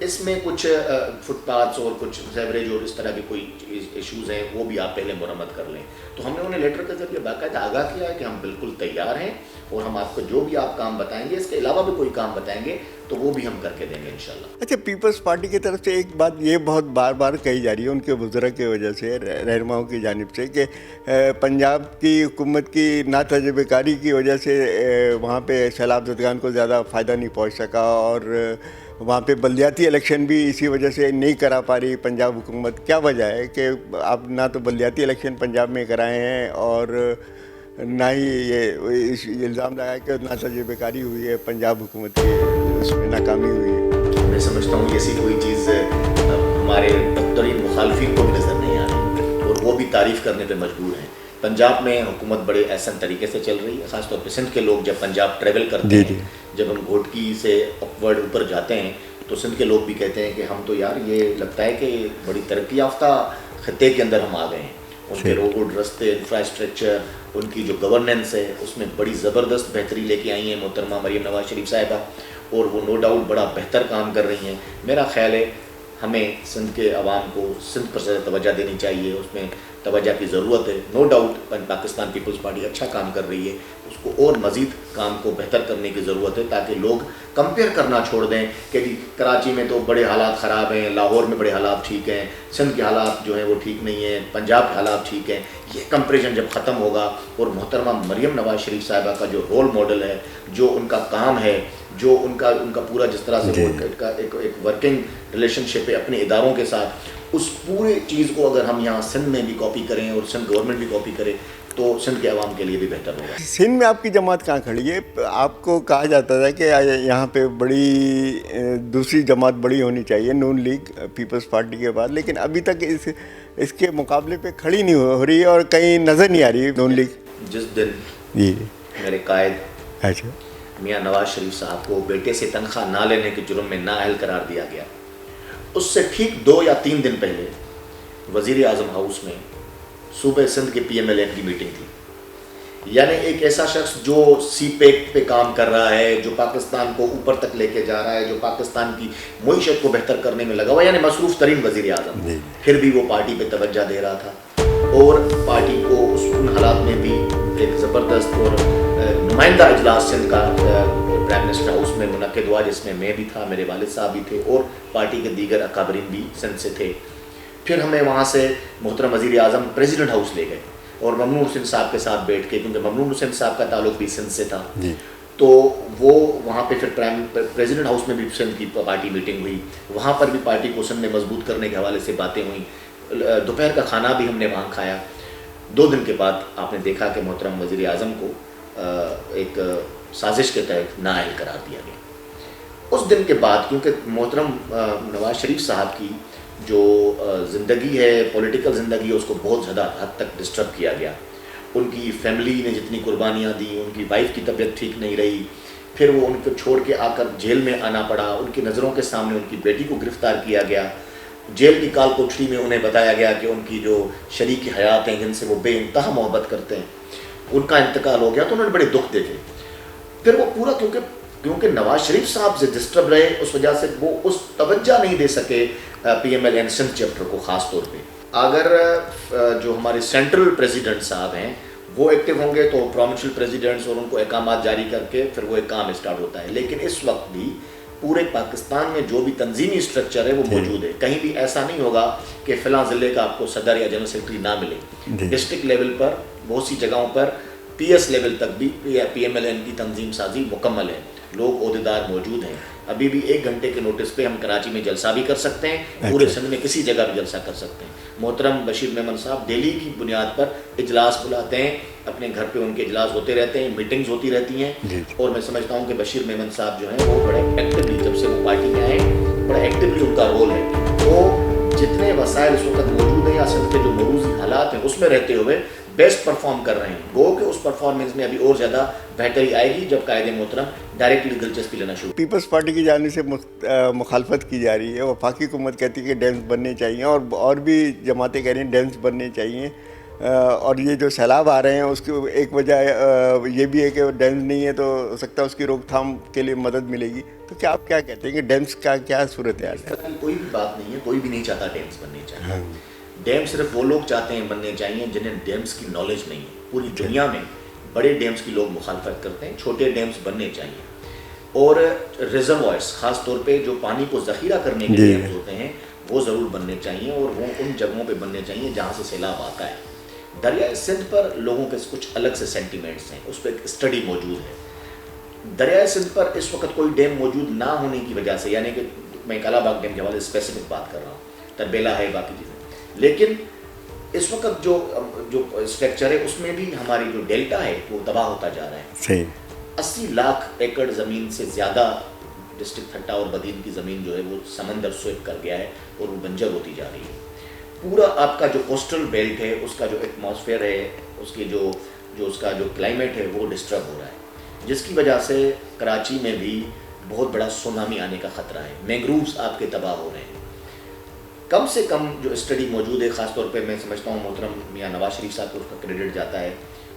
اس میں کچھ fit paths اور کچھ سیوریج اور اس طرح کے کوئی ایشوز ہیں وہ بھی آپ پہلے مرمت کر لیں. تو ہم نے انہیں لیٹر کے ذریعے باقاعدہ آگاہ کیا ہے کہ ہم بالکل تیار ہیں اور ہم آپ کو جو بھی آپ کام بتائیں گے اس کے علاوہ بھی کوئی کام بتائیں گے تو وہ بھی ہم کر کے دیں گے انشاءاللہ. اچھا، پیپلز پارٹی کی طرف سے ایک بات یہ بہت بار بار کہی جا رہی ہے ان کے بزرگ کی وجہ سے، رہنماؤں کی جانب سے، کہ پنجاب کی حکومت کی نا تجربہ کاری کی وجہ سے وہاں پہ سیلاب زدگان کو زیادہ فائدہ نہیں پہنچ سکا، اور وہاں پہ بلدیاتی الیکشن بھی اسی وجہ سے نہیں کرا پا رہی پنجاب حکومت. کیا وجہ ہے کہ آپ نہ تو بلدیاتی الیکشن پنجاب میں کرائے ہیں اور نہ ہی یہ الزام لگایا کہ نا تجربہ کاری ہوئی ہے پنجاب حکومت کی، اس میں ناکامی ہوئی ہے؟ میں سمجھتا ہوں ایسی کوئی چیز ہمارے بدترین مخالفین کو بھی نظر نہیں آ رہی اور وہ بھی تعریف کرنے پہ مجبور ہیں. پنجاب میں حکومت بڑے احسن طریقے سے چل رہی ہے، خاص طور پہ سندھ کے لوگ جب پنجاب ٹریول کرتے ہیں، جب ہم گھوٹکی سے اپورڈ اوپر جاتے ہیں تو سندھ کے لوگ بھی کہتے ہیں کہ ہم تو یار یہ لگتا ہے کہ بڑی ترقی یافتہ خطے کے اندر ہم آ گئے ہیں. ان کے روڈ، رستے، انفراسٹرکچر، ان کی جو گورننس ہے اس میں بڑی زبردست بہتری لے کے آئی ہیں محترمہ مریم نواز شریف صاحبہ، اور وہ نو ڈاؤٹ بڑا بہتر کام کر رہی ہیں. میرا خیال ہے ہمیں سندھ کے عوام کو سندھ پر زیادہ توجہ دینی چاہیے، اس میں توجہ کی ضرورت ہے. نو ڈاؤٹ پاکستان پیپلز پارٹی اچھا کام کر رہی ہے، اس کو اور مزید کام کو بہتر کرنے کی ضرورت ہے تاکہ لوگ کمپیئر کرنا چھوڑ دیں کہ جی کراچی میں تو بڑے حالات خراب ہیں، لاہور میں بڑے حالات ٹھیک ہیں، سندھ کے حالات جو ہیں وہ ٹھیک نہیں ہیں، پنجاب کے حالات ٹھیک ہیں. یہ کمپیریزن جب ختم ہوگا اور محترمہ مریم نواز شریف صاحبہ کا جو رول ماڈل ہے، جو ان کا کام ہے، جو ان کا پورا جس طرح سے ایک ورکنگ ریلیشن شپ ہے اپنے اداروں کے ساتھ، اس پورے چیز کو اگر ہم یہاں سندھ میں بھی کاپی کریں اور سندھ گورنمنٹ بھی کاپی کرے تو سندھ کے عوام کے لیے بھی بہتر ہوگا. سندھ میں آپ کی جماعت کہاں کھڑی ہے؟ آپ کو کہا جاتا تھا کہ یہاں پہ بڑی دوسری جماعت بڑی ہونی چاہیے نون لیگ پیپلز پارٹی کے بعد، لیکن ابھی تک اس کے مقابلے پہ کھڑی نہیں ہو رہی ہے اور کہیں نظر نہیں آ رہی نون لیگ. جس دن میرے قائد اچھا میاں نواز شریف صاحب کو بیٹے سے تنخواہ نہ لینے کے جرم میں نااہل قرار دیا گیا، اس سے ٹھیک 2 یا 3 دن پہلے وزیر اعظم ہاؤس میں صوبہ سندھ کے پی ایم ایل این کی میٹنگ تھی. یعنی ایک ایسا شخص جو سی پیک پہ کام کر رہا ہے، جو پاکستان کو اوپر تک لے کے جا رہا ہے، جو پاکستان کی معیشت کو بہتر کرنے میں لگا ہوا، یعنی مصروف ترین وزیر اعظم، پھر بھی وہ پارٹی پہ توجہ دے رہا تھا اور پارٹی کو ان حالات میں بھی ایک زبردست اور نمائندہ اجلاس سندھ کا پرائم منسٹر ہاؤس میں منعقد ہوا، جس میں میں بھی تھا، میرے والد صاحب بھی تھے اور پارٹی کے دیگر اکابرین بھی سندھ سے تھے. پھر ہمیں وہاں سے محترم وزیر اعظم پریزیڈنٹ ہاؤس لے گئے اور ممنون حسین صاحب کے ساتھ بیٹھ کے، کیونکہ ممنون حسین صاحب کا تعلق بھی سندھ سے تھا، تو وہ وہاں پہ پھر پریزیڈنٹ ہاؤس میں بھی سندھ کی پارٹی میٹنگ ہوئی. وہاں پر بھی پارٹی کو سندھ میں مضبوط کرنے کے حوالے سے باتیں ہوئیں. دوپہر کا کھانا بھی ہم نے وہاں کھایا. 2 دن کے بعد آپ نے دیکھا کہ محترم وزیر اعظم کو ایک سازش کے تحت نااہل قرار دیا گیا. اس دن کے بعد کیونکہ محترم نواز شریف صاحب کی جو زندگی ہے، پولیٹیکل زندگی ہے، اس کو بہت زیادہ حد تک ڈسٹرب کیا گیا. ان کی فیملی نے جتنی قربانیاں دی، ان کی وائف کی طبیعت ٹھیک نہیں رہی، پھر وہ ان کو چھوڑ کے آ کر جیل میں آنا پڑا. ان کی نظروں کے سامنے ان کی بیٹی کو گرفتار کیا گیا. جیل کی کال کوٹھری میں انہیں بتایا گیا کہ ان کی جو شریک حیات ہیں جن سے وہ بے انتہا محبت کرتے ہیں، ان کا انتقال ہو گیا. تو انہوں نے بڑے دکھ دیکھے. پھر وہ پورا کیونکہ نواز شریف صاحب سے ڈسٹرب رہے، اس وجہ سے وہ اس توجہ نہیں دے سکے P M L N Sindh chapter کو. خاص طور پہ اگر جو ہمارے سینٹرل پریزیڈنٹ صاحب ہیں وہ ایکٹیو ہوں گے تو پروونشل پریزیڈنٹس اور ان کو احکامات جاری کر کے پھر وہ ایک کام اسٹارٹ ہوتا ہے. لیکن اس وقت بھی پورے پاکستان میں جو بھی تنظیمی اسٹرکچر ہے وہ موجود ہے. کہیں بھی ایسا نہیں ہوگا کہ فلاں ضلع کا آپ کو صدر یا جنرل سیکرٹری نہ ملے. ڈسٹرکٹ لیول پر بہت سی جگہوں پر پی ایس لیول تک بھی پی ایم ایل این کی تنظیم سازی مکمل ہے، لوگ عہدیدار موجود ہیں. ابھی بھی 1 گھنٹے کے نوٹس پہ ہم کراچی میں جلسہ بھی کر سکتے ہیں، پورے سندھ میں کسی جگہ بھی جلسہ کر سکتے ہیں. محترم بشیر میمن صاحب ڈیلی کی بنیاد پر اجلاس بلاتے ہیں، اپنے گھر پہ ان کے اجلاس ہوتے رہتے ہیں، میٹنگز ہوتی رہتی ہیں. اور میں سمجھتا ہوں کہ بشیر میمن صاحب جو ہیں وہ بڑے ایکٹیولی، جب سے وہ پارٹی میں آئے، بڑا ایکٹیولی ان کا رول ہے. وہ جتنے وسائل اس وقت موجود ہیں یا سندھ کے جو مروزی حالات ہیں اس میں رہتے ہوئے بیسٹ پرفارم کر رہے ہیں. گو کہ اس پرفارمنس میں ابھی اور زیادہ بہتری آئے گی جب قائد محترم ڈائریکٹلی دلچسپی لینا شروع. پیپلز پارٹی کی جانب سے مخالفت کی جا رہی ہے. وفاقی حکومت کہتی ہے کہ ڈیمز بننے چاہیے اور بھی جماعتیں کہہ رہی ہیں ڈیمز بننے چاہیے. اور یہ جو سیلاب آ رہے ہیں اس کی ایک وجہ یہ بھی ہے کہ ڈیمز نہیں ہے تو ہو سکتا ہے اس کی روک تھام کے لیے مدد ملے گی. تو کیا آپ کیا کہتے ہیں کہ ڈیمز کا کیا صورتحال ہے؟ کوئی بھی بات نہیں ہے, کوئی بھی نہیں چاہتا ڈیمز بننے چاہیے. ڈیم صرف وہ لوگ چاہتے ہیں بننے چاہیے جنہیں ڈیمز کی نالج نہیں ہے. پوری دنیا میں بڑے ڈیمز کی لوگ مخالفت کرتے ہیں, چھوٹے ڈیمز بننے چاہیے. اور ریزروائرس خاص طور پہ جو پانی کو ذخیرہ کرنے کے ڈیمز ہوتے ہیں وہ ضرور بننے چاہیے, اور وہ ان جگہوں پہ بننے چاہیے جہاں سے سیلاب آتا ہے. دریائے سندھ پر لوگوں کے کچھ الگ سے سینٹیمنٹس ہیں, اس پہ ایک اسٹڈی موجود ہے. دریائے سندھ پر اس وقت کوئی ڈیم موجود نہ ہونے کی وجہ سے, یعنی کہ میں کالا باغ ڈیم کے حوالے سے اسپیسیفک بات کر رہا ہوں, تربیلا ہے, باقی چیزیں, لیکن اس وقت جو اسٹرکچر ہے اس میں بھی ہماری جو ڈیلٹا ہے وہ تباہ ہوتا جا رہا ہے. صحیح. 80 لاکھ ایکڑ زمین سے زیادہ ڈسٹرکٹ تھٹا اور بدین کی زمین جو ہے وہ سمندر سویپ کر گیا ہے اور وہ بنجر ہوتی جا رہی ہے. پورا آپ کا جو کوسٹل بیلٹ ہے اس کا جو ایٹماسفیئر ہے, اس کی جو اس کا جو کلائمیٹ ہے وہ ڈسٹرب ہو رہا ہے, جس کی وجہ سے کراچی میں بھی بہت بڑا سونامی آنے کا خطرہ ہے. مینگرووز آپ کے تباہ ہو رہے ہیں. کم سے کم جو اسٹڈی موجود ہے, خاص طور پہ میں سمجھتا ہوں محترم میاں نواز شریف صاحب کو اس کا کریڈٹ جاتا ہے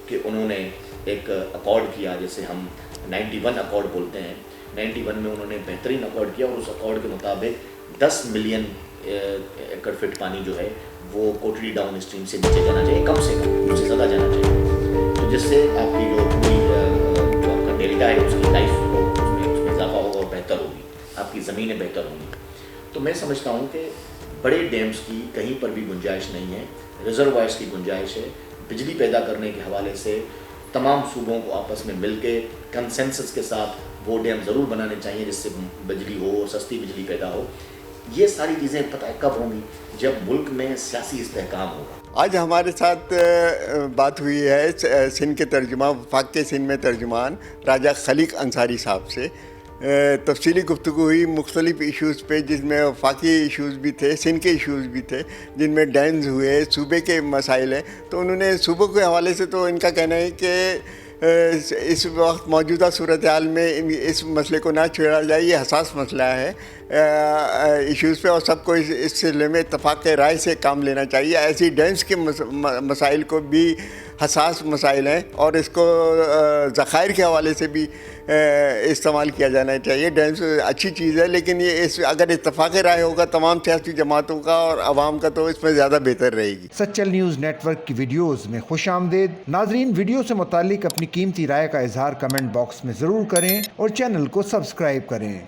کہ انہوں نے ایک اکارڈ کیا جسے ہم 91 اکارڈ بولتے ہیں. 91 میں انہوں نے بہترین اکارڈ کیا, اور اس اکارڈ کے مطابق 10 ملین ایکڑ فٹ پانی جو ہے وہ کوٹری ڈاؤن اسٹریم سے نیچے جانا چاہیے, کم سے کم اس سے زیادہ جانا چاہیے. تو جس سے آپ کی جو پوری جو آپ کا ڈیلٹا ہے اس کی لائف کو اس میں اضافہ ہوگا اور بہتر ہوگی, آپ کی زمینیں بہتر ہوں گی. تو میں سمجھتا ہوں کہ بڑے ڈیمز کی کہیں پر بھی گنجائش نہیں ہے. ریزروائرس کی گنجائش ہے. بجلی پیدا کرنے کے حوالے سے تمام صوبوں کو آپس میں مل کے کنسنسس کے ساتھ وہ ڈیم ضرور بنانے چاہیے جس سے بجلی ہو, سستی بجلی پیدا ہو. یہ ساری چیزیں پتہ ہے کب ہوں گی؟ جب ملک میں سیاسی استحکام ہوگا. آج ہمارے ساتھ بات ہوئی ہے سندھ کے ترجمان, وفاق کے سندھ میں ترجمان راجہ خلیق انصاری صاحب سے. تفصیلی گفتگو ہوئی مختلف ایشوز پہ, جس میں وفاقی ایشوز بھی تھے, سندھ کے ایشوز بھی تھے, جن میں ڈیمز ہوئے, صوبے کے مسائل ہیں. تو انہوں نے صوبوں کے حوالے سے تو ان کا کہنا ہے کہ اس وقت موجودہ صورتحال میں اس مسئلے کو نہ چھیڑا جائے, یہ حساس مسئلہ ہے ایشوز پہ, اور سب کو اس سلسلے میں اتفاق رائے سے کام لینا چاہیے. ایسی ڈیمز کے مسائل کو بھی حساس مسائل ہیں, اور اس کو ذخائر کے حوالے سے بھی استعمال کیا جانا چاہیے. ڈیمز اچھی چیز ہے, لیکن یہ اگر اتفاق رائے ہوگا تمام سیاسی جماعتوں کا اور عوام کا تو اس میں زیادہ بہتر رہے گی. سچل نیوز نیٹ ورک کی ویڈیوز میں خوش آمدید. ناظرین, ویڈیو سے متعلق اپنی قیمتی رائے کا اظہار کمنٹ باکس میں ضرور کریں اور چینل کو سبسکرائب کریں.